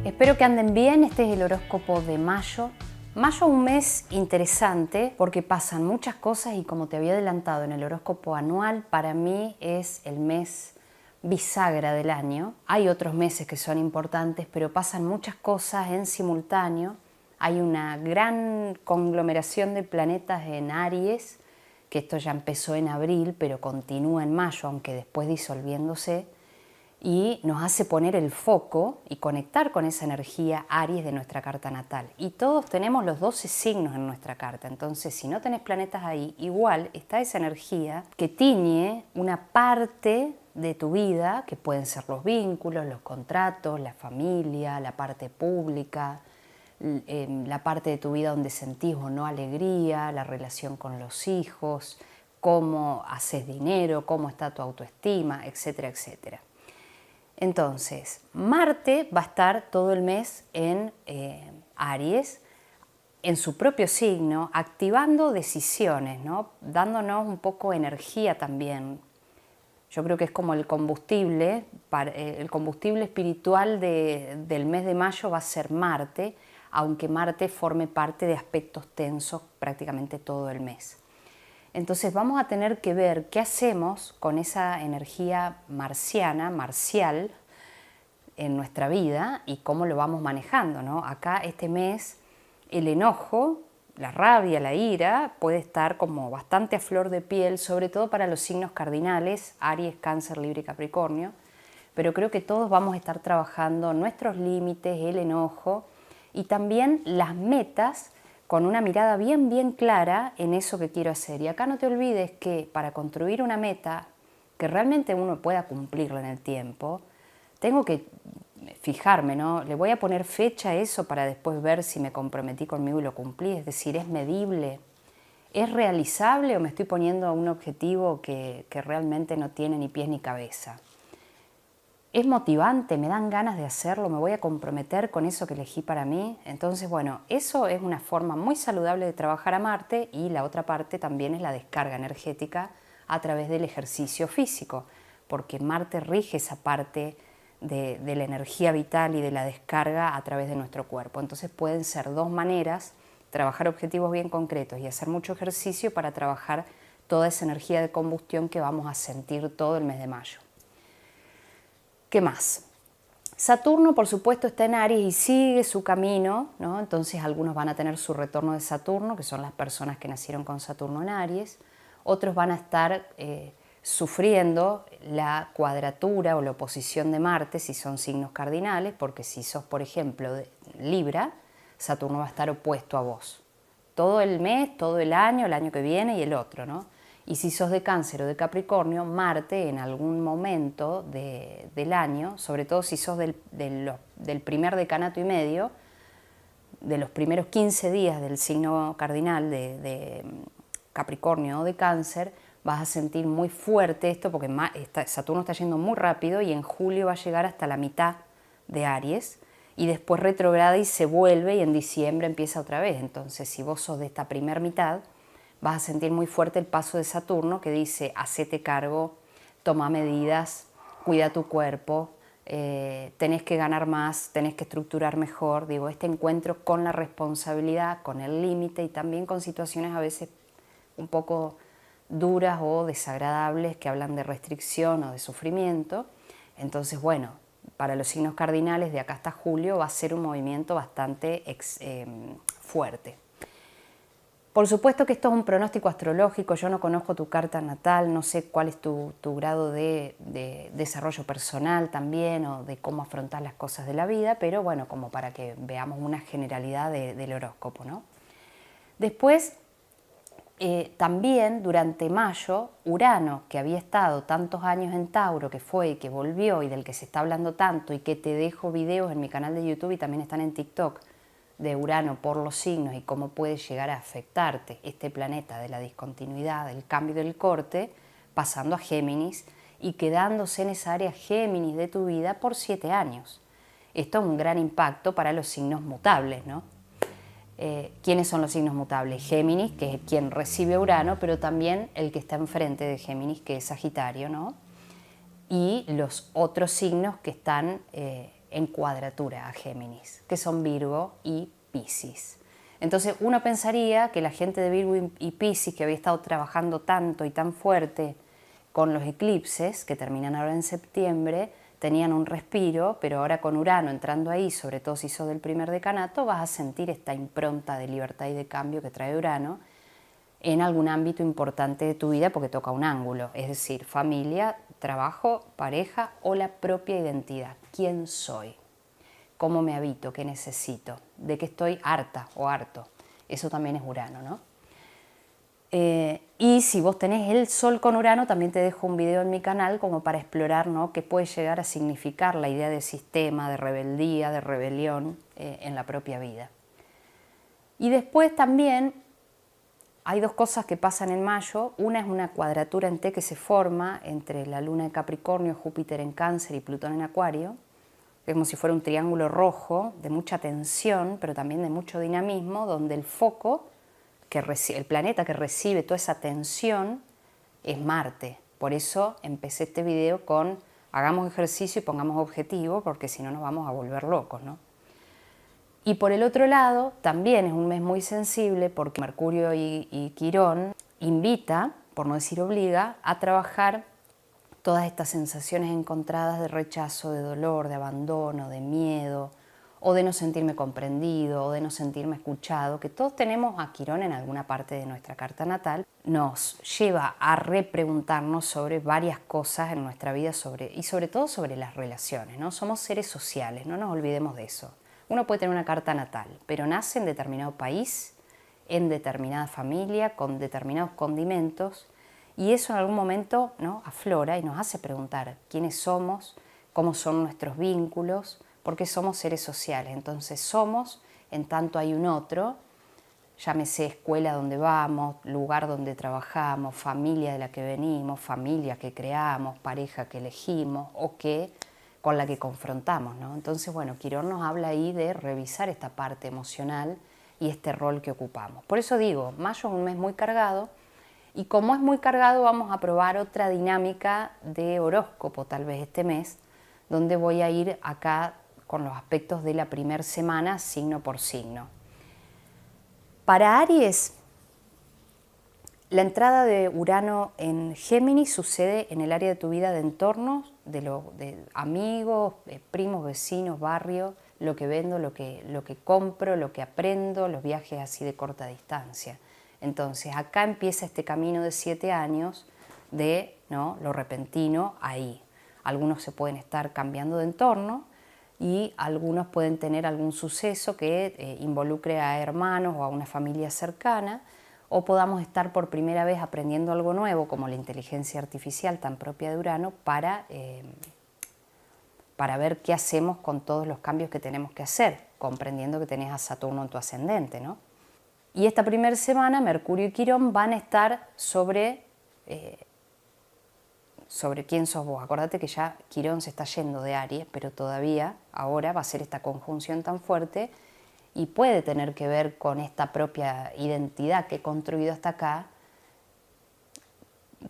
Espero que anden bien. Este es el horóscopo de mayo. Mayo es un mes interesante porque pasan muchas cosas y, como te había adelantado en el horóscopo anual, para mí es el mes bisagra del año. Hay otros meses que son importantes, pero pasan muchas cosas en simultáneo. Hay una gran conglomeración de planetas en Aries, que esto ya empezó en abril, pero continúa en mayo, aunque después disolviéndose, y nos hace poner el foco y conectar con esa energía Aries de nuestra carta natal. Y todos tenemos los 12 signos en nuestra carta, entonces si no tenés planetas ahí, igual está esa energía que tiñe una parte de tu vida, que pueden ser los vínculos, los contratos, la familia, la parte pública, la parte de tu vida donde sentís o no alegría, la relación con los hijos, cómo haces dinero, cómo está tu autoestima, etcétera, etcétera. Entonces, Marte va a estar todo el mes en Aries, en su propio signo, activando decisiones, ¿no? Dándonos un poco energía también. Yo creo que es como el combustible espiritual del mes de mayo va a ser Marte, aunque Marte forme parte de aspectos tensos prácticamente todo el mes. Entonces vamos a tener que ver qué hacemos con esa energía marciana, marcial, en nuestra vida y cómo lo vamos manejando, ¿no? Acá este mes el enojo, la rabia, la ira puede estar como bastante a flor de piel, sobre todo para los signos cardinales, Aries, Cáncer, Libra y Capricornio, pero creo que todos vamos a estar trabajando nuestros límites, el enojo y también las metas, con una mirada bien clara en eso que quiero hacer. Y acá no te olvides que para construir una meta que realmente uno pueda cumplirla en el tiempo, tengo que fijarme, ¿no? Le voy a poner fecha a eso para después ver si me comprometí conmigo y lo cumplí. Es decir, ¿es medible? ¿Es realizable o me estoy poniendo un objetivo que realmente no tiene ni pies ni cabeza? ¿Es motivante? ¿Me dan ganas de hacerlo? ¿Me voy a comprometer con eso que elegí para mí? Entonces, bueno, eso es una forma muy saludable de trabajar a Marte, y la otra parte también es la descarga energética a través del ejercicio físico, porque Marte rige esa parte de la energía vital y de la descarga a través de nuestro cuerpo. Entonces pueden ser dos maneras: trabajar objetivos bien concretos y hacer mucho ejercicio para trabajar toda esa energía de combustión que vamos a sentir todo el mes de mayo. ¿Qué más? Saturno, por supuesto, está en Aries y sigue su camino, ¿no? Entonces algunos van a tener su retorno de Saturno, que son las personas que nacieron con Saturno en Aries. Otros van a estar sufriendo la cuadratura o la oposición de Marte si son signos cardinales, porque si sos, por ejemplo, de Libra, Saturno va a estar opuesto a vos. Todo el mes, todo el año que viene y el otro, ¿no? Y si sos de Cáncer o de Capricornio, Marte en algún momento del año, sobre todo si sos del primer decanato y medio, de los primeros 15 días del signo cardinal de Capricornio o de Cáncer, vas a sentir muy fuerte esto, porque Saturno está yendo muy rápido y en julio va a llegar hasta la mitad de Aries y después retrograda y se vuelve, y en diciembre empieza otra vez. Entonces, si vos sos de esta primer mitad, vas a sentir muy fuerte el paso de Saturno, que dice: hacete cargo, toma medidas, cuida tu cuerpo, tenés que ganar más, tenés que estructurar mejor. Digo, este encuentro con la responsabilidad, con el límite y también con situaciones a veces un poco duras o desagradables que hablan de restricción o de sufrimiento. Entonces, bueno, para los signos cardinales de acá hasta julio va a ser un movimiento bastante fuerte. Por supuesto que esto es un pronóstico astrológico, yo no conozco tu carta natal, no sé cuál es tu grado de desarrollo personal también, o de cómo afrontar las cosas de la vida, pero bueno, como para que veamos una generalidad del horóscopo, ¿no? Después, también durante mayo, Urano, que había estado tantos años en Tauro, que fue y que volvió y del que se está hablando tanto y que te dejo videos en mi canal de YouTube y también están en TikTok, de Urano por los signos y cómo puede llegar a afectarte este planeta de la discontinuidad, del cambio del corte, pasando a Géminis y quedándose en esa área Géminis de tu vida por 7 años. Esto es un gran impacto para los signos mutables, ¿no? ¿Quiénes son los signos mutables? Géminis, que es quien recibe Urano, pero también el que está enfrente de Géminis, que es Sagitario, ¿no? Y los otros signos que están en cuadratura a Géminis, que son Virgo y Piscis. Entonces uno pensaría que la gente de Virgo y Piscis, que había estado trabajando tanto y tan fuerte con los eclipses, que terminan ahora en septiembre, tenían un respiro, pero ahora con Urano entrando ahí, sobre todo si sos del primer decanato, vas a sentir esta impronta de libertad y de cambio que trae Urano en algún ámbito importante de tu vida porque toca un ángulo, es decir, familia, trabajo, pareja o la propia identidad. ¿Quién soy? ¿Cómo me habito? ¿Qué necesito? ¿De qué estoy harta o harto? Eso también es Urano, ¿no? Y si vos tenés el Sol con Urano, también te dejo un video en mi canal como para explorar, ¿no?, qué puede llegar a significar la idea de sistema, de rebeldía, de rebelión en la propia vida. Y después también hay dos cosas que pasan en mayo. Una es una cuadratura en T que se forma entre la Luna de Capricornio, Júpiter en Cáncer y Plutón en Acuario, que es como si fuera un triángulo rojo de mucha tensión, pero también de mucho dinamismo, donde el foco, el planeta que recibe toda esa tensión, es Marte. Por eso empecé este video con hagamos ejercicio y pongamos objetivo, porque si no nos vamos a volver locos, ¿no? Y por el otro lado, también es un mes muy sensible porque Mercurio y Quirón invita, por no decir obliga, a trabajar todas estas sensaciones encontradas de rechazo, de dolor, de abandono, de miedo, o de no sentirme comprendido, o de no sentirme escuchado, que todos tenemos a Quirón en alguna parte de nuestra carta natal, nos lleva a repreguntarnos sobre varias cosas en nuestra vida y sobre todo sobre las relaciones, ¿no? Somos seres sociales, no nos olvidemos de eso. Uno puede tener una carta natal, pero nace en determinado país, en determinada familia, con determinados condimentos, y eso en algún momento, ¿no?, aflora y nos hace preguntar quiénes somos, cómo son nuestros vínculos, porque somos seres sociales. Entonces somos, en tanto hay un otro, llámese escuela donde vamos, lugar donde trabajamos, familia de la que venimos, familia que creamos, pareja que elegimos o con la que confrontamos, ¿no? Entonces, bueno, Quirón nos habla ahí de revisar esta parte emocional y este rol que ocupamos. Por eso digo, mayo es un mes muy cargado, y como es muy cargado vamos a probar otra dinámica de horóscopo tal vez este mes, donde voy a ir acá con los aspectos de la primera semana, signo por signo. Para Aries, la entrada de Urano en Géminis sucede en el área de tu vida de entornos, de amigos, primos, vecinos, barrio, lo que vendo, lo que compro, lo que aprendo, los viajes así de corta distancia. Entonces acá empieza este camino de 7 años de, ¿no?, lo repentino ahí. Algunos se pueden estar cambiando de entorno y algunos pueden tener algún suceso que involucre a hermanos o a una familia cercana, o podamos estar por primera vez aprendiendo algo nuevo, como la inteligencia artificial tan propia de Urano, para ver qué hacemos con todos los cambios que tenemos que hacer, comprendiendo que tenés a Saturno en tu ascendente, ¿no? Y esta primera semana Mercurio y Quirón van a estar sobre quién sos vos. Acordate que ya Quirón se está yendo de Aries, pero todavía ahora va a ser esta conjunción tan fuerte y puede tener que ver con esta propia identidad que he construido hasta acá,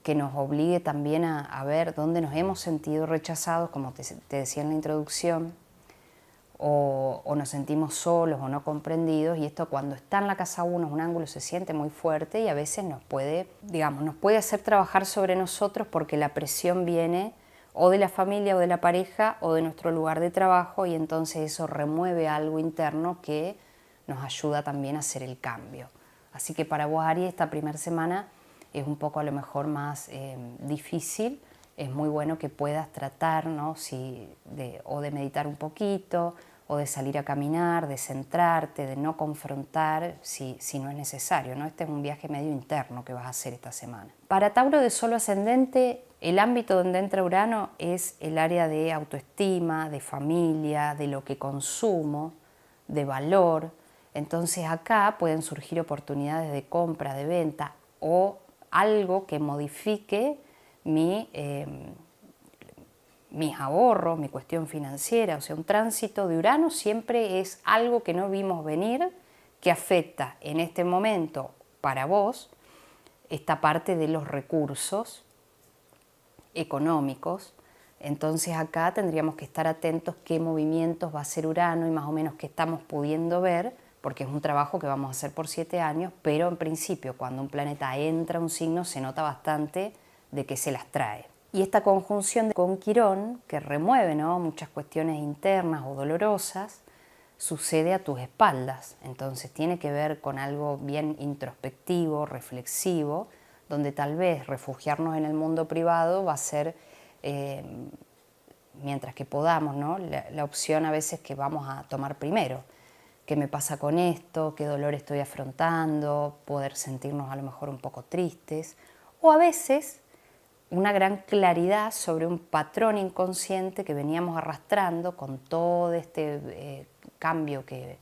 que nos obligue también a ver dónde nos hemos sentido rechazados, como te decía en la introducción, o nos sentimos solos o no comprendidos, y esto cuando está en la casa 1 es un ángulo, se siente muy fuerte y a veces nos puede hacer trabajar sobre nosotros porque la presión viene o de la familia o de la pareja o de nuestro lugar de trabajo, y entonces eso remueve algo interno que nos ayuda también a hacer el cambio. Así que para vos, Aries, esta primera semana es un poco a lo mejor más difícil. Es muy bueno que puedas tratar, ¿no?, o de meditar un poquito, o de salir a caminar, de centrarte, de no confrontar si no es necesario, ¿no? Este es un viaje medio interno que vas a hacer esta semana. Para Tauro de Sol ascendente, el ámbito donde entra Urano es el área de autoestima, de familia, de lo que consumo, de valor. Entonces acá pueden surgir oportunidades de compra, de venta o algo que modifique mis ahorros, mi cuestión financiera. O sea, un tránsito de Urano siempre es algo que no vimos venir, que afecta en este momento para vos esta parte de los recursos económicos, Entonces acá tendríamos que estar atentos qué movimientos va a hacer Urano y más o menos qué estamos pudiendo ver, porque es un trabajo que vamos a hacer por 7 años, pero en principio cuando un planeta entra a un signo se nota bastante de que se las trae. Y esta conjunción con Quirón, que remueve, ¿no?, muchas cuestiones internas o dolorosas, sucede a tus espaldas. Entonces tiene que ver con algo bien introspectivo, reflexivo, donde tal vez refugiarnos en el mundo privado va a ser, mientras que podamos, ¿no?, la opción a veces que vamos a tomar primero. ¿Qué me pasa con esto? ¿Qué dolor estoy afrontando? Poder sentirnos a lo mejor un poco tristes. O a veces una gran claridad sobre un patrón inconsciente que veníamos arrastrando con todo este cambio que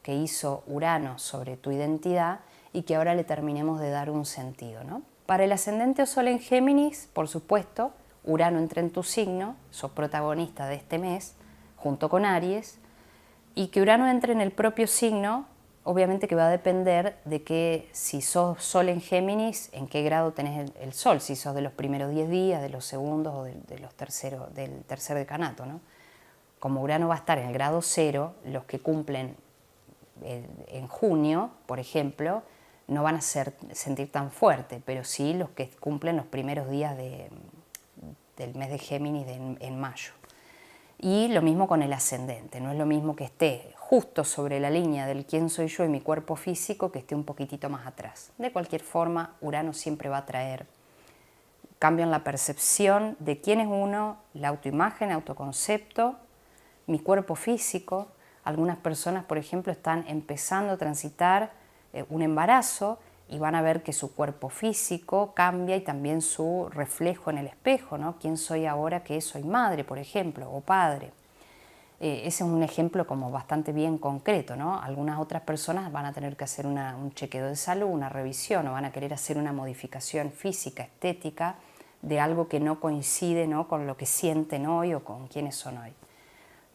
hizo Urano sobre tu identidad y que ahora le terminemos de dar un sentido, ¿no? Para el ascendente o sol en Géminis, por supuesto, Urano entra en tu signo, sos protagonista de este mes, junto con Aries, y que Urano entre en el propio signo, obviamente que va a depender de que si sos sol en Géminis, en qué grado tenés el sol, si sos de los primeros 10 días, de los segundos o de los del tercer decanato, ¿no? Como Urano va a estar en el grado 0, los que cumplen en junio, por ejemplo, no van a sentir tan fuerte, pero sí los que cumplen los primeros días del mes de Géminis en mayo. Y lo mismo con el ascendente, no es lo mismo que esté justo sobre la línea del quién soy yo y mi cuerpo físico que esté un poquitito más atrás. De cualquier forma, Urano siempre va a traer cambio en la percepción de quién es uno, la autoimagen, autoconcepto, mi cuerpo físico. Algunas personas, por ejemplo, están empezando a transitar un embarazo y van a ver que su cuerpo físico cambia y también su reflejo en el espejo, ¿no? ¿Quién soy ahora que soy madre, por ejemplo, o padre? Ese es un ejemplo como bastante bien concreto, ¿no? Algunas otras personas van a tener que hacer un chequeo de salud, una revisión, o van a querer hacer una modificación física, estética, de algo que no coincide, ¿no?, con lo que sienten hoy o con quiénes son hoy.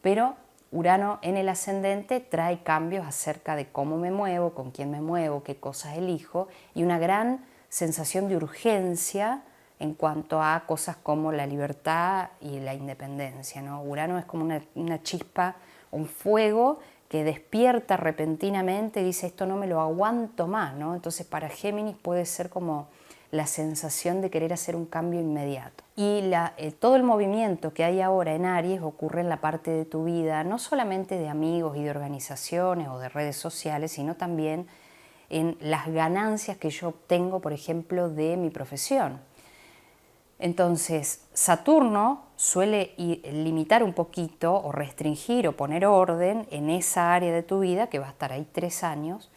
Pero Urano en el ascendente trae cambios acerca de cómo me muevo, con quién me muevo, qué cosas elijo y una gran sensación de urgencia en cuanto a cosas como la libertad y la independencia, ¿no? Urano es como una chispa, un fuego que despierta repentinamente y dice esto no me lo aguanto más, ¿no? Entonces para Géminis puede ser como la sensación de querer hacer un cambio inmediato. Y todo el movimiento que hay ahora en Aries ocurre en la parte de tu vida, no solamente de amigos y de organizaciones o de redes sociales, sino también en las ganancias que yo obtengo, por ejemplo, de mi profesión. Entonces, Saturno suele limitar un poquito o restringir o poner orden en esa área de tu vida que va a estar ahí 3 años,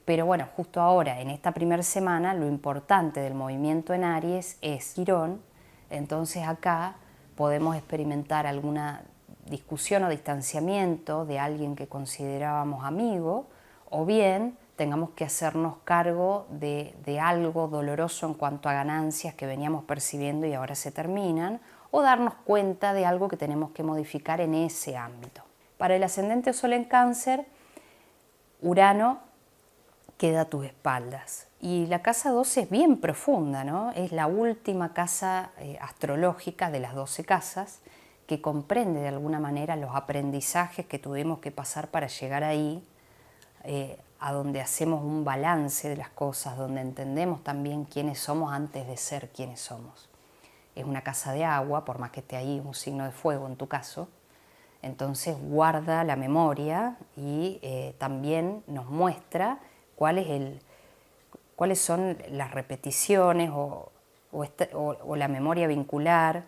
pero bueno, justo ahora, en esta primera semana, lo importante del movimiento en Aries es Quirón, entonces acá podemos experimentar alguna discusión o distanciamiento de alguien que considerábamos amigo, o bien tengamos que hacernos cargo de algo doloroso en cuanto a ganancias que veníamos percibiendo y ahora se terminan, o darnos cuenta de algo que tenemos que modificar en ese ámbito. Para el ascendente o sol en Cáncer, Urano queda a tus espaldas. Y la casa 12 es bien profunda, ¿no? Es la última casa astrológica de las 12 casas que comprende de alguna manera los aprendizajes que tuvimos que pasar para llegar ahí, a donde hacemos un balance de las cosas, donde entendemos también quiénes somos antes de ser quienes somos. Es una casa de agua, por más que esté ahí un signo de fuego en tu caso, entonces guarda la memoria y también nos muestra cuáles son las repeticiones o la memoria vincular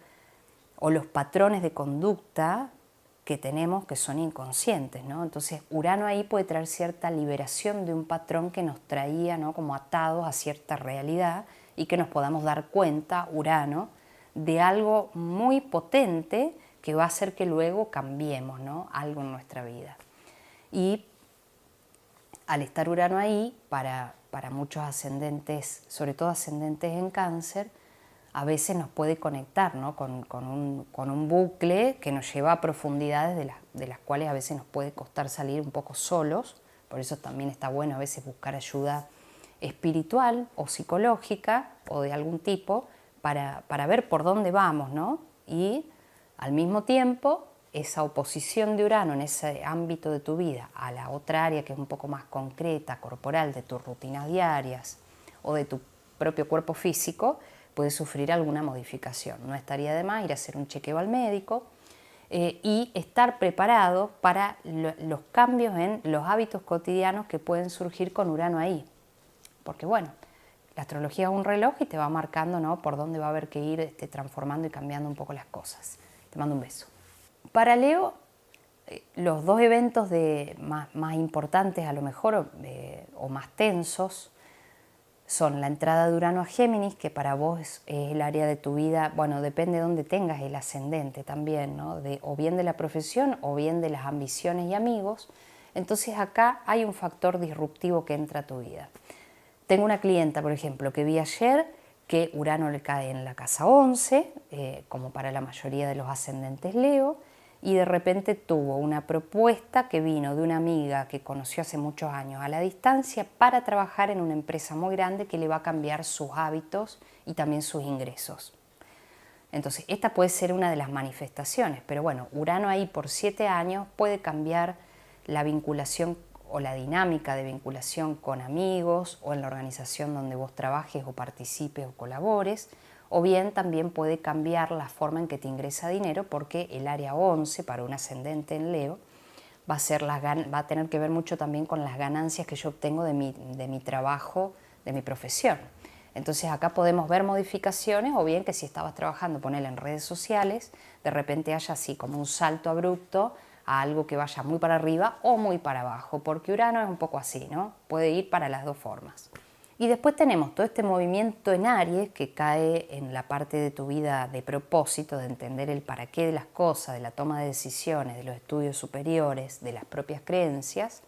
o los patrones de conducta que tenemos que son inconscientes, ¿no? Entonces Urano ahí puede traer cierta liberación de un patrón que nos traía, ¿no?, como atados a cierta realidad y que nos podamos dar cuenta, Urano, de algo muy potente que va a hacer que luego cambiemos, ¿no?, algo en nuestra vida. Y al estar Urano ahí, para muchos ascendentes, sobre todo ascendentes en Cáncer, a veces nos puede conectar, ¿no?, con un bucle que nos lleva a profundidades de las cuales a veces nos puede costar salir un poco solos. Por eso también está bueno a veces buscar ayuda espiritual o psicológica o de algún tipo para ver por dónde vamos, ¿no? Y Al mismo tiempo, esa oposición de Urano en ese ámbito de tu vida a la otra área que es un poco más concreta, corporal, de tus rutinas diarias o de tu propio cuerpo físico, puede sufrir alguna modificación. No estaría de más ir a hacer un chequeo al médico y estar preparado para los cambios en los hábitos cotidianos que pueden surgir con Urano ahí. Porque bueno, la astrología es un reloj y te va marcando, ¿no?, por dónde va a haber que ir transformando y cambiando un poco las cosas. Te mando un beso. Para Leo, los dos eventos más importantes a lo mejor o más tensos son la entrada de Urano a Géminis, que para vos es el área de tu vida, bueno, depende de dónde tengas el ascendente también, ¿no? O bien de la profesión o bien de las ambiciones y amigos. Entonces acá hay un factor disruptivo que entra a tu vida. Tengo una clienta, por ejemplo, que vi ayer que Urano le cae en la casa 11, como para la mayoría de los ascendentes Leo, y de repente tuvo una propuesta que vino de una amiga que conoció hace muchos años a la distancia para trabajar en una empresa muy grande que le va a cambiar sus hábitos y también sus ingresos. Entonces, esta puede ser una de las manifestaciones, pero bueno, Urano ahí por 7 años puede cambiar la vinculación o la dinámica de vinculación con amigos o en la organización donde vos trabajes o participes o colabores, o bien también puede cambiar la forma en que te ingresa dinero, porque el área 11 para un ascendente en Leo va a tener que ver mucho también con las ganancias que yo obtengo de mi trabajo, de mi profesión. Entonces acá podemos ver modificaciones, o bien que si estabas trabajando, ponele en redes sociales, de repente haya así como un salto abrupto a algo que vaya muy para arriba o muy para abajo, porque Urano es un poco así, ¿no? Puede ir para las dos formas. Y después tenemos todo este movimiento en Aries que cae en la parte de tu vida de propósito, de entender el para qué de las cosas, de la toma de decisiones, de los estudios superiores, de las propias creencias,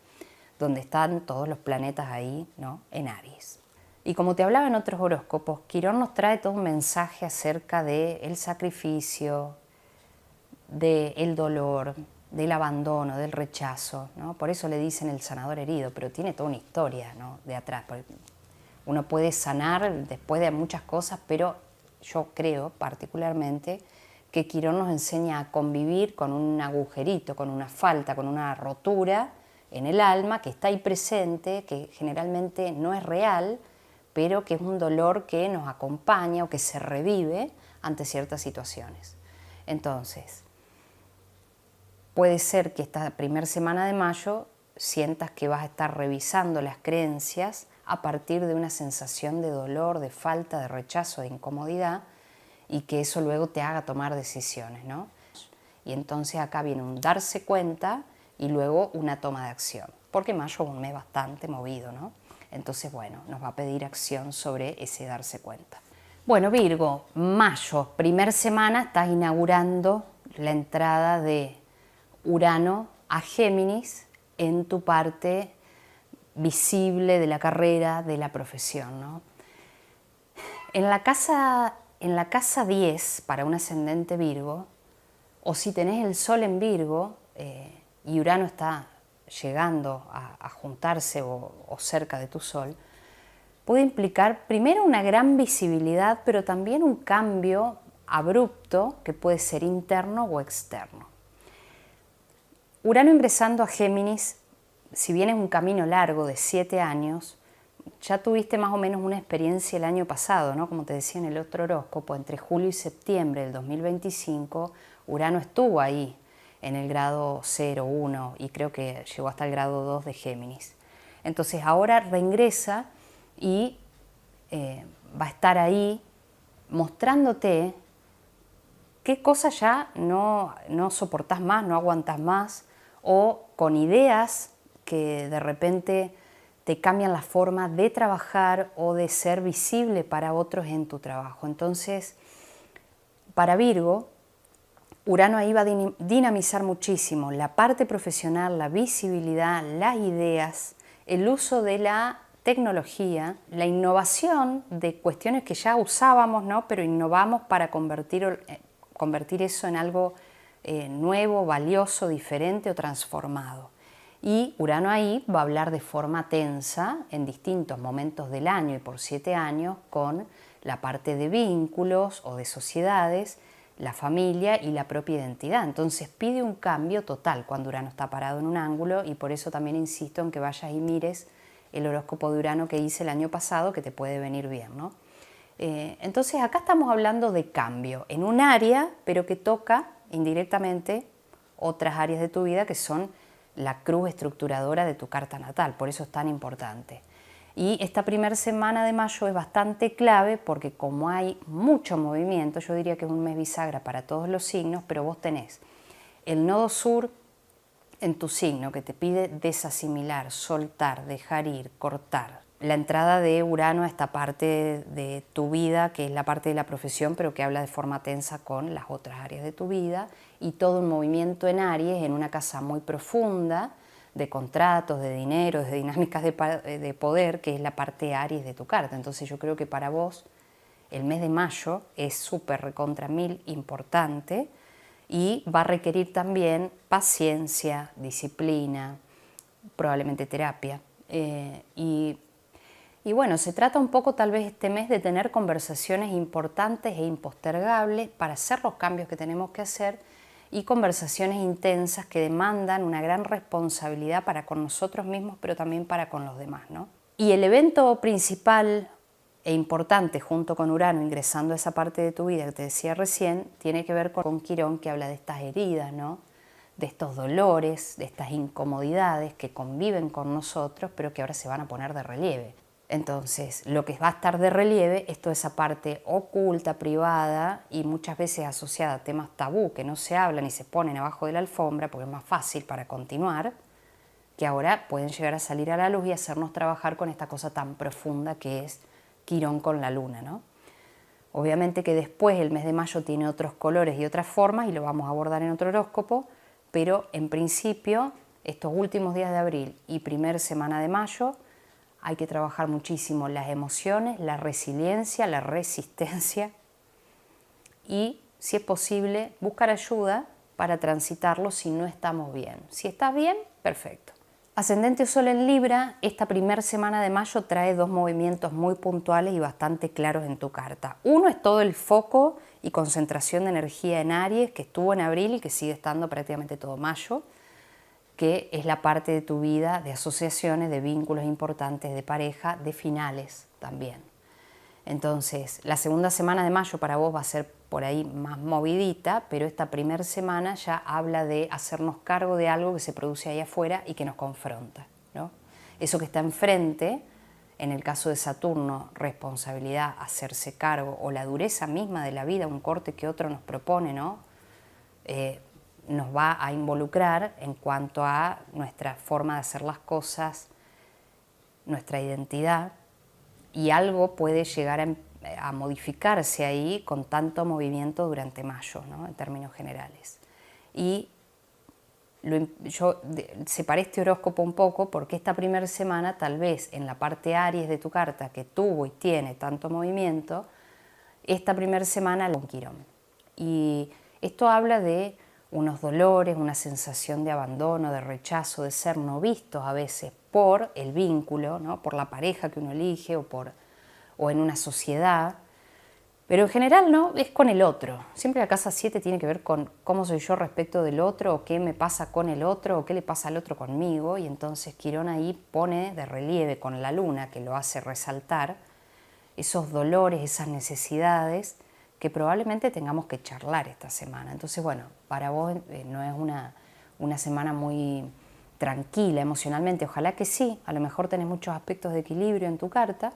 donde están todos los planetas ahí, ¿no?, en Aries. Y como te hablaba en otros horóscopos, Quirón nos trae todo un mensaje acerca del sacrificio, del dolor, del abandono, del rechazo, ¿no? Por eso le dicen el sanador herido, pero tiene toda una historia, ¿no?, de atrás. Uno puede sanar después de muchas cosas, pero yo creo particularmente que Quirón nos enseña a convivir con un agujerito, con una falta, con una rotura en el alma que está ahí presente, que generalmente no es real, pero que es un dolor que nos acompaña o que se revive ante ciertas situaciones. Entonces, puede ser que esta primera semana de mayo sientas que vas a estar revisando las creencias a partir de una sensación de dolor, de falta, de rechazo, de incomodidad, y que eso luego te haga tomar decisiones, ¿no? Y entonces acá viene un darse cuenta y luego una toma de acción, porque mayo es un mes bastante movido, ¿no? Entonces, bueno, nos va a pedir acción sobre ese darse cuenta. Bueno, Virgo, mayo, primera semana, estás inaugurando la entrada de Urano a Géminis en tu parte visible de la carrera, de la profesión, ¿no? En la casa 10 para un ascendente Virgo, o si tenés el Sol en Virgo y Urano está llegando a juntarse o cerca de tu Sol, puede implicar primero una gran visibilidad, pero también un cambio abrupto que puede ser interno o externo. Urano ingresando a Géminis, si bien es un camino largo de 7 años, ya tuviste más o menos una experiencia el año pasado, ¿no? Como te decía en el otro horóscopo, entre julio y septiembre del 2025, Urano estuvo ahí en el grado 0, 1 y creo que llegó hasta el grado 2 de Géminis. Entonces ahora reingresa y va a estar ahí mostrándote qué cosas ya no soportás más, no aguantás más, o con ideas que de repente te cambian la forma de trabajar o de ser visible para otros en tu trabajo. Entonces, para Virgo, Urano ahí va a dinamizar muchísimo la parte profesional, la visibilidad, las ideas, el uso de la tecnología, la innovación de cuestiones que ya usábamos, ¿no?, pero innovamos para convertir eso en algo nuevo, valioso, diferente o transformado. Y Urano ahí va a hablar de forma tensa en distintos momentos del año y por 7 años con la parte de vínculos o de sociedades, la familia y la propia identidad. Entonces pide un cambio total cuando Urano está parado en un ángulo, y por eso también insisto en que vayas y mires el horóscopo de Urano que hice el año pasado, que te puede venir bien, ¿no? Entonces acá estamos hablando de cambio en un área, pero que toca indirectamente otras áreas de tu vida que son la cruz estructuradora de tu carta natal, por eso es tan importante. Y esta primera semana de mayo es bastante clave porque como hay mucho movimiento, yo diría que es un mes bisagra para todos los signos, pero vos tenés el nodo sur en tu signo que te pide desasimilar, soltar, dejar ir, cortar. La entrada de Urano a esta parte de tu vida, que es la parte de la profesión, pero que habla de forma tensa con las otras áreas de tu vida, y todo un movimiento en Aries, en una casa muy profunda, de contratos, de dinero, de dinámicas de poder, que es la parte Aries de tu carta. Entonces yo creo que para vos el mes de mayo es súper recontra mil importante y va a requerir también paciencia, disciplina, probablemente terapia. Y bueno, se trata un poco tal vez este mes de tener conversaciones importantes e impostergables para hacer los cambios que tenemos que hacer, y conversaciones intensas que demandan una gran responsabilidad para con nosotros mismos, pero también para con los demás, ¿no? Y el evento principal e importante junto con Urano ingresando a esa parte de tu vida que te decía recién, tiene que ver con Quirón, que habla de estas heridas, ¿no? De estos dolores, de estas incomodidades que conviven con nosotros, pero que ahora se van a poner de relieve. Entonces, lo que va a estar de relieve es toda esa parte oculta, privada y muchas veces asociada a temas tabú que no se hablan y se ponen abajo de la alfombra porque es más fácil para continuar, que ahora pueden llegar a salir a la luz y hacernos trabajar con esta cosa tan profunda que es Quirón con la luna, ¿no? Obviamente que después el mes de mayo tiene otros colores y otras formas y lo vamos a abordar en otro horóscopo, pero en principio estos últimos días de abril y primera semana de mayo hay que trabajar muchísimo las emociones, la resiliencia, la resistencia y, si es posible, buscar ayuda para transitarlo si no estamos bien. Si estás bien, perfecto. Ascendente o Sol en Libra, esta primera semana de mayo trae dos movimientos muy puntuales y bastante claros en tu carta. Uno es todo el foco y concentración de energía en Aries, que estuvo en abril y que sigue estando prácticamente todo mayo, que es la parte de tu vida de asociaciones, de vínculos importantes, de pareja, de finales también. Entonces, la segunda semana de mayo para vos va a ser por ahí más movidita, pero esta primera semana ya habla de hacernos cargo de algo que se produce ahí afuera y que nos confronta, ¿no? Eso que está enfrente, en el caso de Saturno, responsabilidad, hacerse cargo, o la dureza misma de la vida, un corte que otro nos propone, ¿no? Nos va a involucrar en cuanto a nuestra forma de hacer las cosas, nuestra identidad, y algo puede llegar a modificarse ahí con tanto movimiento durante mayo, ¿no? En términos generales. Y yo separé este horóscopo un poco porque esta primera semana tal vez en la parte Aries de tu carta que tuvo y tiene tanto movimiento, esta primera semana con Quirón. Y esto habla de unos dolores, una sensación de abandono, de rechazo, de ser no vistos a veces por el vínculo, ¿no? Por la pareja que uno elige o en una sociedad. Pero en general no, es con el otro. Siempre la casa 7 tiene que ver con cómo soy yo respecto del otro, o qué me pasa con el otro, o qué le pasa al otro conmigo. Y entonces Quirón ahí pone de relieve con la luna, que lo hace resaltar, esos dolores, esas necesidades que probablemente tengamos que charlar esta semana. Entonces, bueno, para vos no es una semana muy tranquila emocionalmente, ojalá que sí, a lo mejor tenés muchos aspectos de equilibrio en tu carta,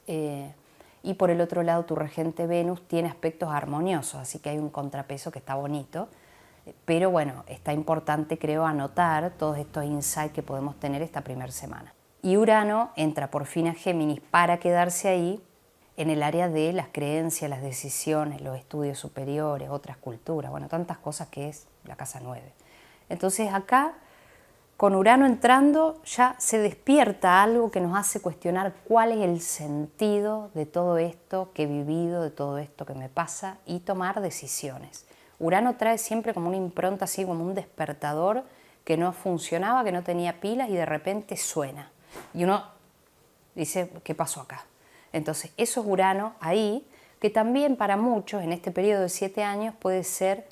y por el otro lado tu regente Venus tiene aspectos armoniosos, así que hay un contrapeso que está bonito, pero bueno, está importante creo anotar todos estos insights que podemos tener esta primera semana. Y Urano entra por fin a Géminis para quedarse ahí en el área de las creencias, las decisiones, los estudios superiores, otras culturas, bueno, tantas cosas que es la casa 9. Entonces acá, con Urano entrando, ya se despierta algo que nos hace cuestionar cuál es el sentido de todo esto que he vivido, de todo esto que me pasa, y tomar decisiones. Urano trae siempre como una impronta, así como un despertador que no funcionaba, que no tenía pilas y de repente suena. Y uno dice, ¿qué pasó acá? Entonces, eso es Urano ahí, que también para muchos en este periodo de 7 años puede ser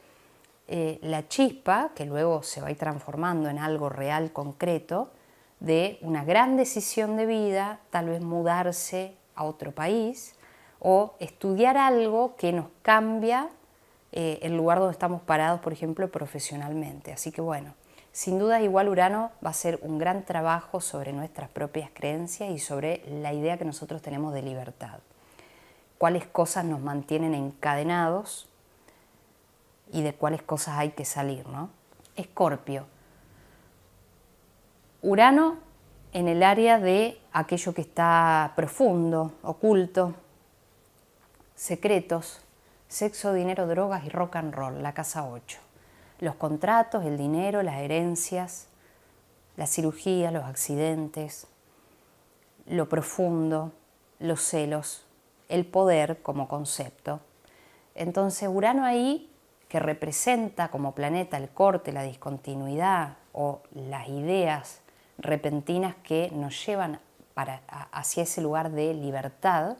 la chispa, que luego se va a ir transformando en algo real, concreto, de una gran decisión de vida, tal vez mudarse a otro país o estudiar algo que nos cambia el lugar donde estamos parados, por ejemplo, profesionalmente. Así que bueno, sin duda igual Urano va a ser un gran trabajo sobre nuestras propias creencias y sobre la idea que nosotros tenemos de libertad. Cuáles cosas nos mantienen encadenados y de cuáles cosas hay que salir, ¿no? Escorpio. Urano en el área de aquello que está profundo, oculto, secretos, sexo, dinero, drogas y rock and roll, la casa 8. Los contratos, el dinero, las herencias, la cirugía, los accidentes, lo profundo, los celos, el poder como concepto. Entonces Urano ahí, que representa como planeta el corte, la discontinuidad o las ideas repentinas que nos llevan hacia ese lugar de libertad,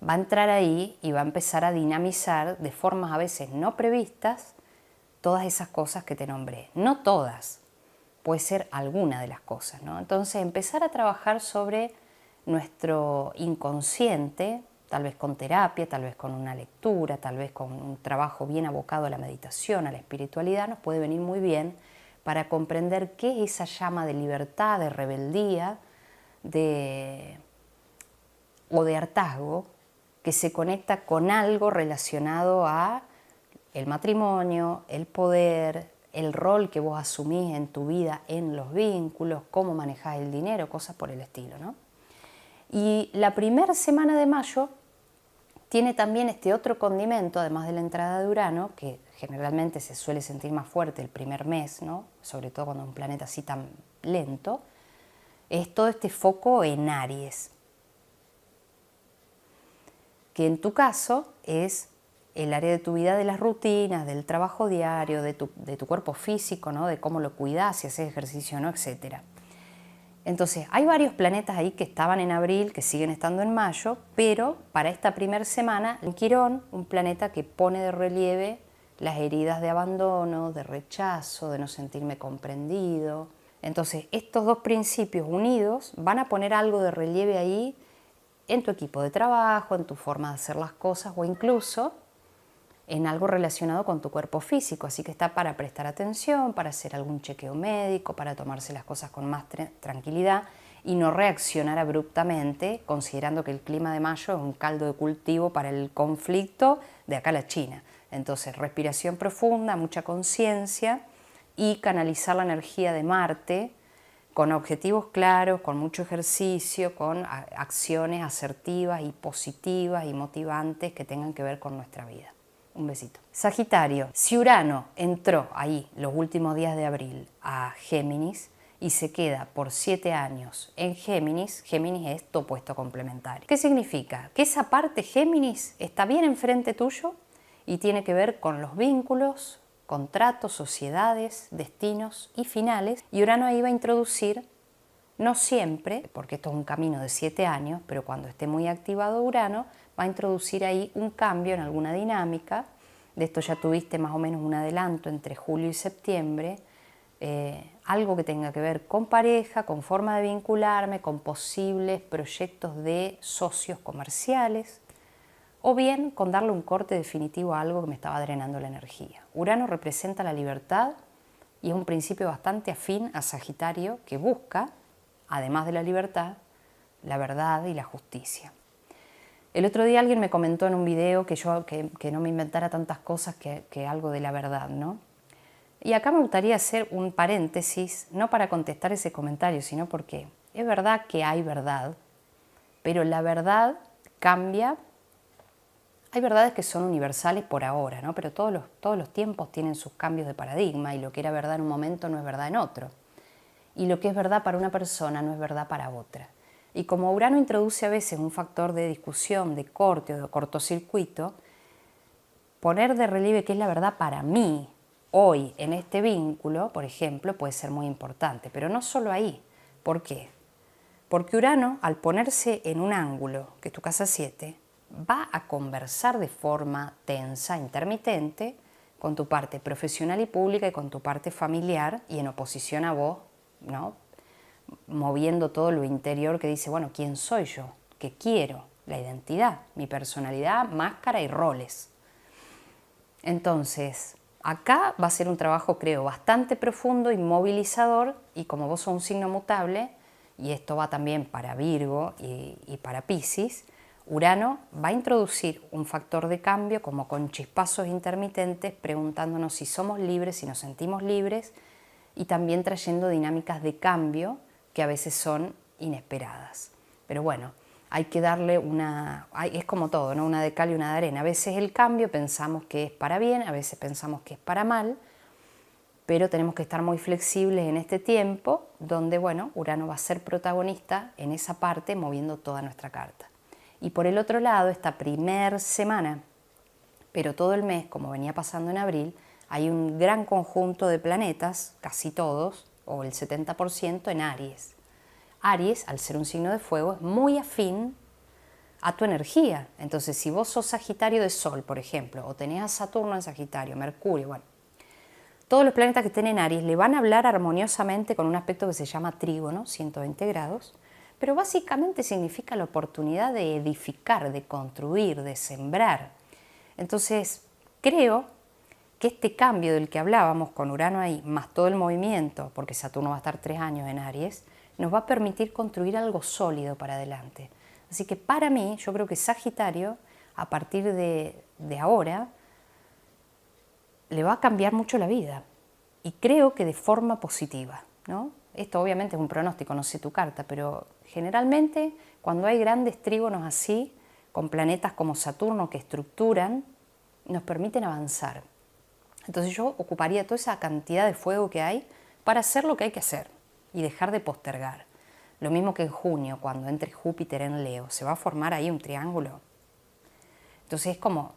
va a entrar ahí y va a empezar a dinamizar de formas a veces no previstas todas esas cosas que te nombré. No todas, puede ser alguna de las cosas, ¿no? Entonces empezar a trabajar sobre nuestro inconsciente, tal vez con terapia, tal vez con una lectura, tal vez con un trabajo bien abocado a la meditación, a la espiritualidad, nos puede venir muy bien para comprender qué es esa llama de libertad, de rebeldía o de hartazgo que se conecta con algo relacionado a el matrimonio, el poder, el rol que vos asumís en tu vida, en los vínculos, cómo manejás el dinero, cosas por el estilo, ¿no? Y la primera semana de mayo tiene también este otro condimento, además de la entrada de Urano, que generalmente se suele sentir más fuerte el primer mes, ¿no? Sobre todo cuando un planeta así tan lento, es todo este foco en Aries, que en tu caso es el área de tu vida de las rutinas, del trabajo diario, de tu cuerpo físico, ¿no? De cómo lo cuidás, si haces ejercicio o no, etc. Entonces, hay varios planetas ahí que estaban en abril, que siguen estando en mayo, pero para esta primera semana, en Quirón, un planeta que pone de relieve las heridas de abandono, de rechazo, de no sentirme comprendido. Entonces, estos dos principios unidos van a poner algo de relieve ahí en tu equipo de trabajo, en tu forma de hacer las cosas o incluso en algo relacionado con tu cuerpo físico, así que está para prestar atención, para hacer algún chequeo médico, para tomarse las cosas con más tranquilidad y no reaccionar abruptamente, considerando que el clima de mayo es un caldo de cultivo para el conflicto de acá a la China. Entonces, respiración profunda, mucha conciencia y canalizar la energía de Marte con objetivos claros, con mucho ejercicio, con acciones asertivas y positivas y motivantes que tengan que ver con nuestra vida. Un besito. Sagitario, si Urano entró ahí los últimos días de abril a Géminis y se queda por 7 años en Géminis, Géminis es tu opuesto complementario. ¿Qué significa? Que esa parte Géminis está bien enfrente tuyo y tiene que ver con los vínculos, contratos, sociedades, destinos y finales. Y Urano ahí va a introducir, no siempre, porque esto es un camino de 7 años, pero cuando esté muy activado Urano, va a introducir ahí un cambio en alguna dinámica. De esto ya tuviste más o menos un adelanto entre julio y septiembre, algo que tenga que ver con pareja, con forma de vincularme, con posibles proyectos de socios comerciales, o bien con darle un corte definitivo a algo que me estaba drenando la energía. Urano representa la libertad y es un principio bastante afín a Sagitario que busca, además de la libertad, la verdad y la justicia. El otro día alguien me comentó en un video que no me inventara tantas cosas que algo de la verdad, ¿no? Y acá me gustaría hacer un paréntesis, no para contestar ese comentario, sino porque es verdad que hay verdad, pero la verdad cambia. Hay verdades que son universales por ahora, ¿no? Pero todos los tiempos tienen sus cambios de paradigma y lo que era verdad en un momento no es verdad en otro. Y lo que es verdad para una persona no es verdad para otra. Y como Urano introduce a veces un factor de discusión, de corte o de cortocircuito, poner de relieve qué es la verdad para mí, hoy, en este vínculo, por ejemplo, puede ser muy importante. Pero no solo ahí. ¿Por qué? Porque Urano, al ponerse en un ángulo, que es tu casa 7, va a conversar de forma tensa, intermitente, con tu parte profesional y pública y con tu parte familiar, y en oposición a vos, ¿no? Moviendo todo lo interior que dice, bueno, ¿quién soy yo? ¿Qué quiero? La identidad, mi personalidad, máscara y roles. Entonces, acá va a ser un trabajo, creo, bastante profundo y movilizador, y como vos sos un signo mutable, y esto va también para Virgo y para Piscis, Urano va a introducir un factor de cambio como con chispazos intermitentes, preguntándonos si somos libres, si nos sentimos libres, y también trayendo dinámicas de cambio que a veces son inesperadas. Pero bueno, hay que darle es como todo, ¿no? Una de cal y una de arena. A veces el cambio pensamos que es para bien, a veces pensamos que es para mal, pero tenemos que estar muy flexibles en este tiempo donde, bueno, Urano va a ser protagonista en esa parte moviendo toda nuestra carta. Y por el otro lado, esta primer semana, pero todo el mes, como venía pasando en abril, hay un gran conjunto de planetas, casi todos, o el 70% en Aries. Aries, al ser un signo de fuego, es muy afín a tu energía. Entonces, si vos sos Sagitario de Sol, por ejemplo, o tenés a Saturno en Sagitario, Mercurio, bueno, todos los planetas que estén en Aries le van a hablar armoniosamente con un aspecto que se llama trígono, 120 grados, pero básicamente significa la oportunidad de edificar, de construir, de sembrar. Entonces, creo que este cambio del que hablábamos con Urano ahí, más todo el movimiento, porque Saturno va a estar 3 años en Aries, nos va a permitir construir algo sólido para adelante. Así que para mí, yo creo que Sagitario, a partir de ahora, le va a cambiar mucho la vida. Y creo que de forma positiva, ¿no? Esto obviamente es un pronóstico, no sé tu carta, pero generalmente cuando hay grandes trígonos así, con planetas como Saturno que estructuran, nos permiten avanzar. Entonces yo ocuparía toda esa cantidad de fuego que hay para hacer lo que hay que hacer y dejar de postergar. Lo mismo que en junio, cuando entre Júpiter en Leo, se va a formar ahí un triángulo. Entonces es como,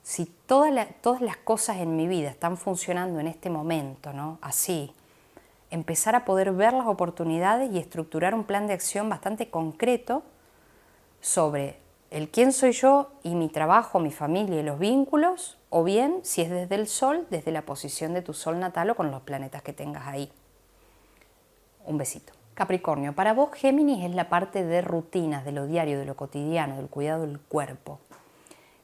si todas las cosas en mi vida están funcionando en este momento, ¿no? Así, empezar a poder ver las oportunidades y estructurar un plan de acción bastante concreto sobre el quién soy yo y mi trabajo, mi familia y los vínculos, o bien, si es desde el Sol, desde la posición de tu Sol natal o con los planetas que tengas ahí. Un besito. Capricornio, para vos Géminis es la parte de rutinas, de lo diario, de lo cotidiano, del cuidado del cuerpo.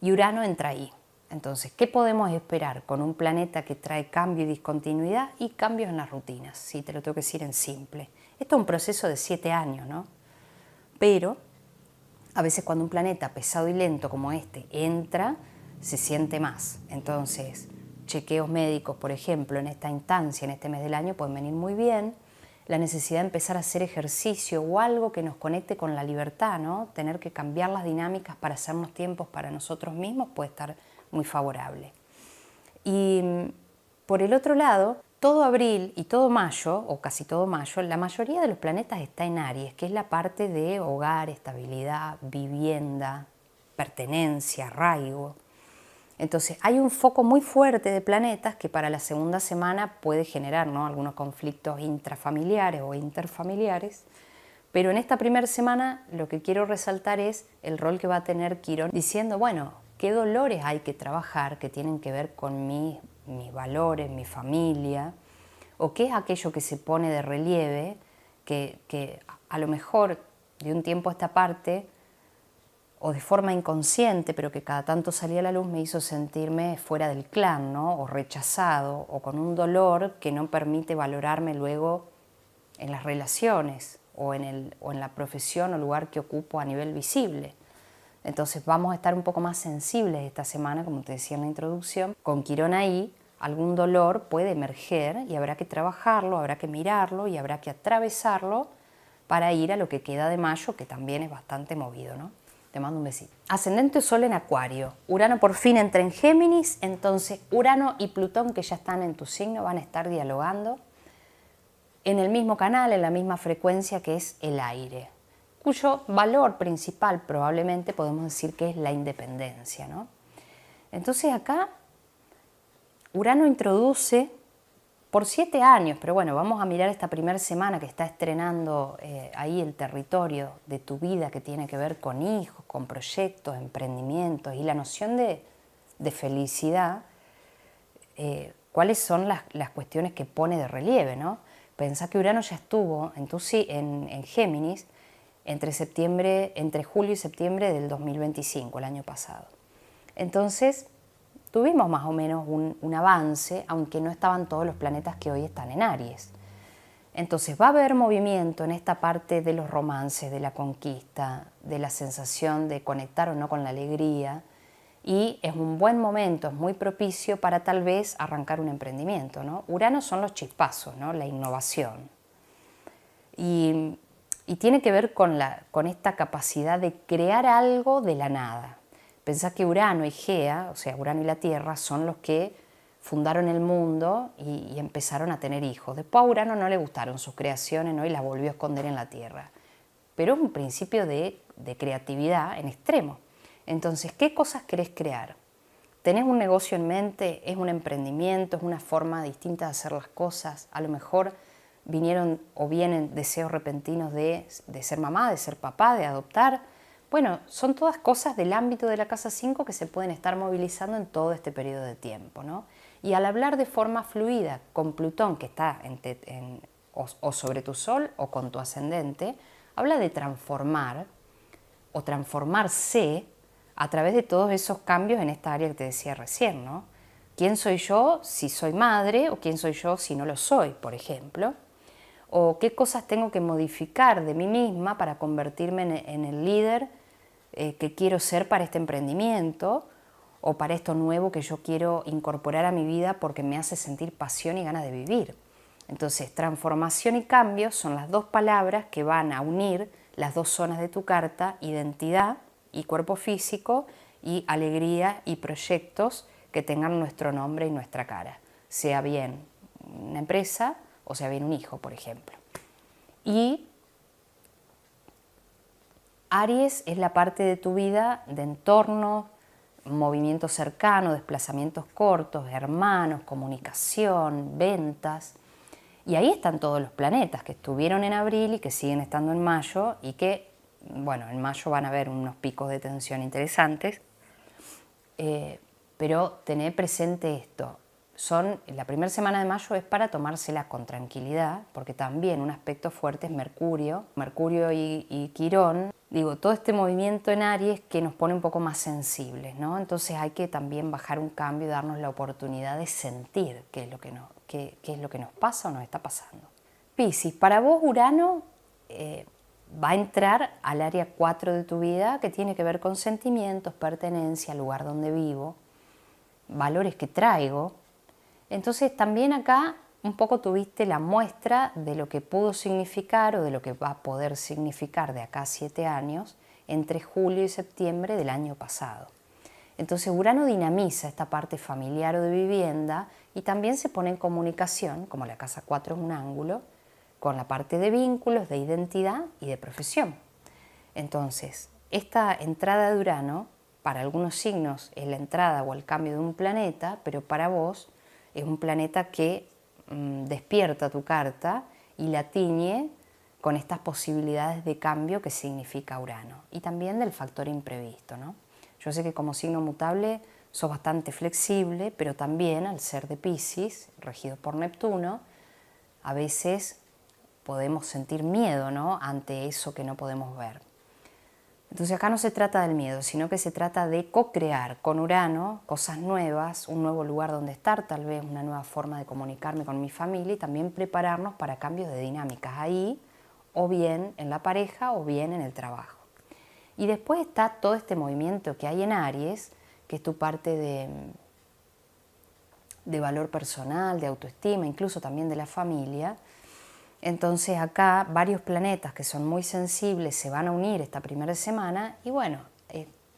Y Urano entra ahí. Entonces, ¿qué podemos esperar con un planeta que trae cambio y discontinuidad y cambios en las rutinas? Sí, te lo tengo que decir en simple. Esto es un proceso de 7 años, ¿no? Pero a veces cuando un planeta pesado y lento como este entra, se siente más. Entonces, chequeos médicos, por ejemplo, en esta instancia, en este mes del año, pueden venir muy bien. La necesidad de empezar a hacer ejercicio o algo que nos conecte con la libertad, ¿no? Tener que cambiar las dinámicas para hacernos tiempos para nosotros mismos puede estar muy favorable. Y por el otro lado, todo abril y todo mayo, o casi todo mayo, la mayoría de los planetas está en Aries, que es la parte de hogar, estabilidad, vivienda, pertenencia, arraigo. Entonces hay un foco muy fuerte de planetas que para la segunda semana puede generar, ¿no?, algunos conflictos intrafamiliares o interfamiliares, pero en esta primera semana lo que quiero resaltar es el rol que va a tener Quirón diciendo, bueno, qué dolores hay que trabajar que tienen que ver con mis valores, mi familia, o qué es aquello que se pone de relieve que a lo mejor de un tiempo a esta parte o de forma inconsciente, pero que cada tanto salía a la luz, me hizo sentirme fuera del clan, ¿no? O rechazado, o con un dolor que no permite valorarme luego en las relaciones, o en la profesión o lugar que ocupo a nivel visible. Entonces vamos a estar un poco más sensibles esta semana, como te decía en la introducción. Con Quirón ahí, algún dolor puede emerger y habrá que trabajarlo, habrá que mirarlo y habrá que atravesarlo para ir a lo que queda de mayo, que también es bastante movido, ¿no? Te mando un besito. Ascendente Sol en Acuario. Urano por fin entra en Géminis, entonces Urano y Plutón, que ya están en tu signo, van a estar dialogando en el mismo canal, en la misma frecuencia, que es el aire, cuyo valor principal probablemente podemos decir que es la independencia, ¿no? Entonces acá Urano introduce por 7 años, pero bueno, vamos a mirar esta primera semana que está estrenando ahí el territorio de tu vida que tiene que ver con hijos, con proyectos, emprendimientos y la noción de felicidad. ¿Cuáles son las cuestiones que pone de relieve, ¿no? Pensá que Urano ya estuvo en Géminis entre julio y septiembre del 2025, el año pasado. Entonces, tuvimos más o menos un avance, aunque no estaban todos los planetas que hoy están en Aries. Entonces va a haber movimiento en esta parte de los romances, de la conquista, de la sensación de conectar o no con la alegría, y es un buen momento, es muy propicio para tal vez arrancar un emprendimiento, ¿no? Urano son los chispazos, ¿no? La innovación. Y tiene que ver con esta capacidad de crear algo de la nada. Pensá que Urano y Gea, o sea, Urano y la Tierra, son los que fundaron el mundo y empezaron a tener hijos. Después a Urano no le gustaron sus creaciones, ¿no? Y las volvió a esconder en la Tierra. Pero es un principio de creatividad en extremo. Entonces, ¿qué cosas querés crear? ¿Tenés un negocio en mente? ¿Es un emprendimiento? ¿Es una forma distinta de hacer las cosas? A lo mejor vinieron o vienen deseos repentinos de ser mamá, de ser papá, de adoptar. Bueno, son todas cosas del ámbito de la casa 5 que se pueden estar movilizando en todo este periodo de tiempo, ¿no? Y al hablar de forma fluida con Plutón, que está o sobre tu Sol o con tu ascendente, habla de transformar o transformarse a través de todos esos cambios en esta área que te decía recién, ¿no? ¿Quién soy yo si soy madre o quién soy yo si no lo soy, por ejemplo? ¿O qué cosas tengo que modificar de mí misma para convertirme en el líder que quiero ser para este emprendimiento o para esto nuevo que yo quiero incorporar a mi vida porque me hace sentir pasión y ganas de vivir? Entonces, transformación y cambio son las dos palabras que van a unir las dos zonas de tu carta, identidad y cuerpo físico, y alegría y proyectos que tengan nuestro nombre y nuestra cara, sea bien una empresa o sea bien un hijo, por ejemplo. Y Aries es la parte de tu vida de entorno, movimientos cercanos, desplazamientos cortos, hermanos, comunicación, ventas. Y ahí están todos los planetas que estuvieron en abril y que siguen estando en mayo y que, bueno, en mayo van a haber unos picos de tensión interesantes. Pero tener presente esto. La primera semana de mayo es para tomársela con tranquilidad, porque también un aspecto fuerte es Mercurio y Quirón. Digo, todo este movimiento en Aries que nos pone un poco más sensibles, ¿no? Entonces hay que también bajar un cambio y darnos la oportunidad de sentir qué es lo que nos pasa o nos está pasando. Piscis, para vos Urano va a entrar al área 4 de tu vida, que tiene que ver con sentimientos, pertenencia, lugar donde vivo, valores que traigo. Entonces también acá un poco tuviste la muestra de lo que pudo significar o de lo que va a poder significar de acá a 7 años entre julio y septiembre del año pasado. Entonces Urano dinamiza esta parte familiar o de vivienda y también se pone en comunicación, como la casa 4 es un ángulo, con la parte de vínculos, de identidad y de profesión. Entonces, esta entrada de Urano, para algunos signos es la entrada o el cambio de un planeta, pero para vos es un planeta que despierta tu carta y la tiñe con estas posibilidades de cambio que significa Urano. Y también del factor imprevisto, ¿no? Yo sé que como signo mutable sos bastante flexible, pero también al ser de Piscis, regido por Neptuno, a veces podemos sentir miedo, ¿no?, ante eso que no podemos ver. Entonces acá no se trata del miedo, sino que se trata de co-crear con Urano cosas nuevas, un nuevo lugar donde estar, tal vez una nueva forma de comunicarme con mi familia y también prepararnos para cambios de dinámicas ahí, o bien en la pareja o bien en el trabajo. Y después está todo este movimiento que hay en Aries, que es tu parte de valor personal, de autoestima, incluso también de la familia. Entonces acá varios planetas que son muy sensibles se van a unir esta primera semana y bueno,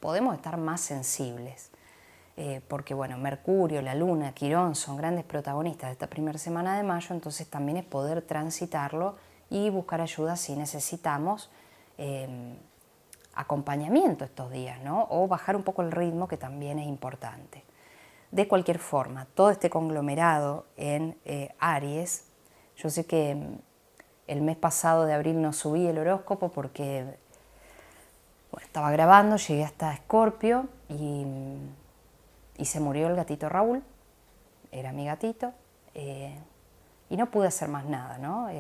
podemos estar más sensibles. Porque bueno, Mercurio, la Luna, Quirón son grandes protagonistas de esta primera semana de mayo, entonces también es poder transitarlo y buscar ayuda si necesitamos acompañamiento estos días, ¿no? O bajar un poco el ritmo, que también es importante. De cualquier forma, todo este conglomerado en Aries, yo sé que el mes pasado de abril no subí el horóscopo porque bueno, estaba grabando, llegué hasta Escorpio y se murió el gatito Raúl, era mi gatito, y no pude hacer más nada, ¿no?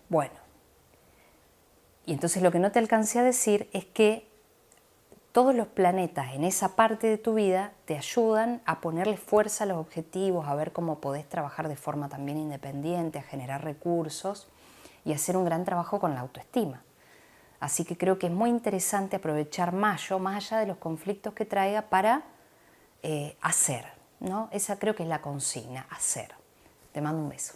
Bueno, y entonces lo que no te alcancé a decir es que todos los planetas en esa parte de tu vida te ayudan a ponerle fuerza a los objetivos, a ver cómo podés trabajar de forma también independiente, a generar recursos y hacer un gran trabajo con la autoestima. Así que creo que es muy interesante aprovechar mayo, más allá de los conflictos que traiga, para hacer, ¿no? Esa creo que es la consigna, hacer. Te mando un beso.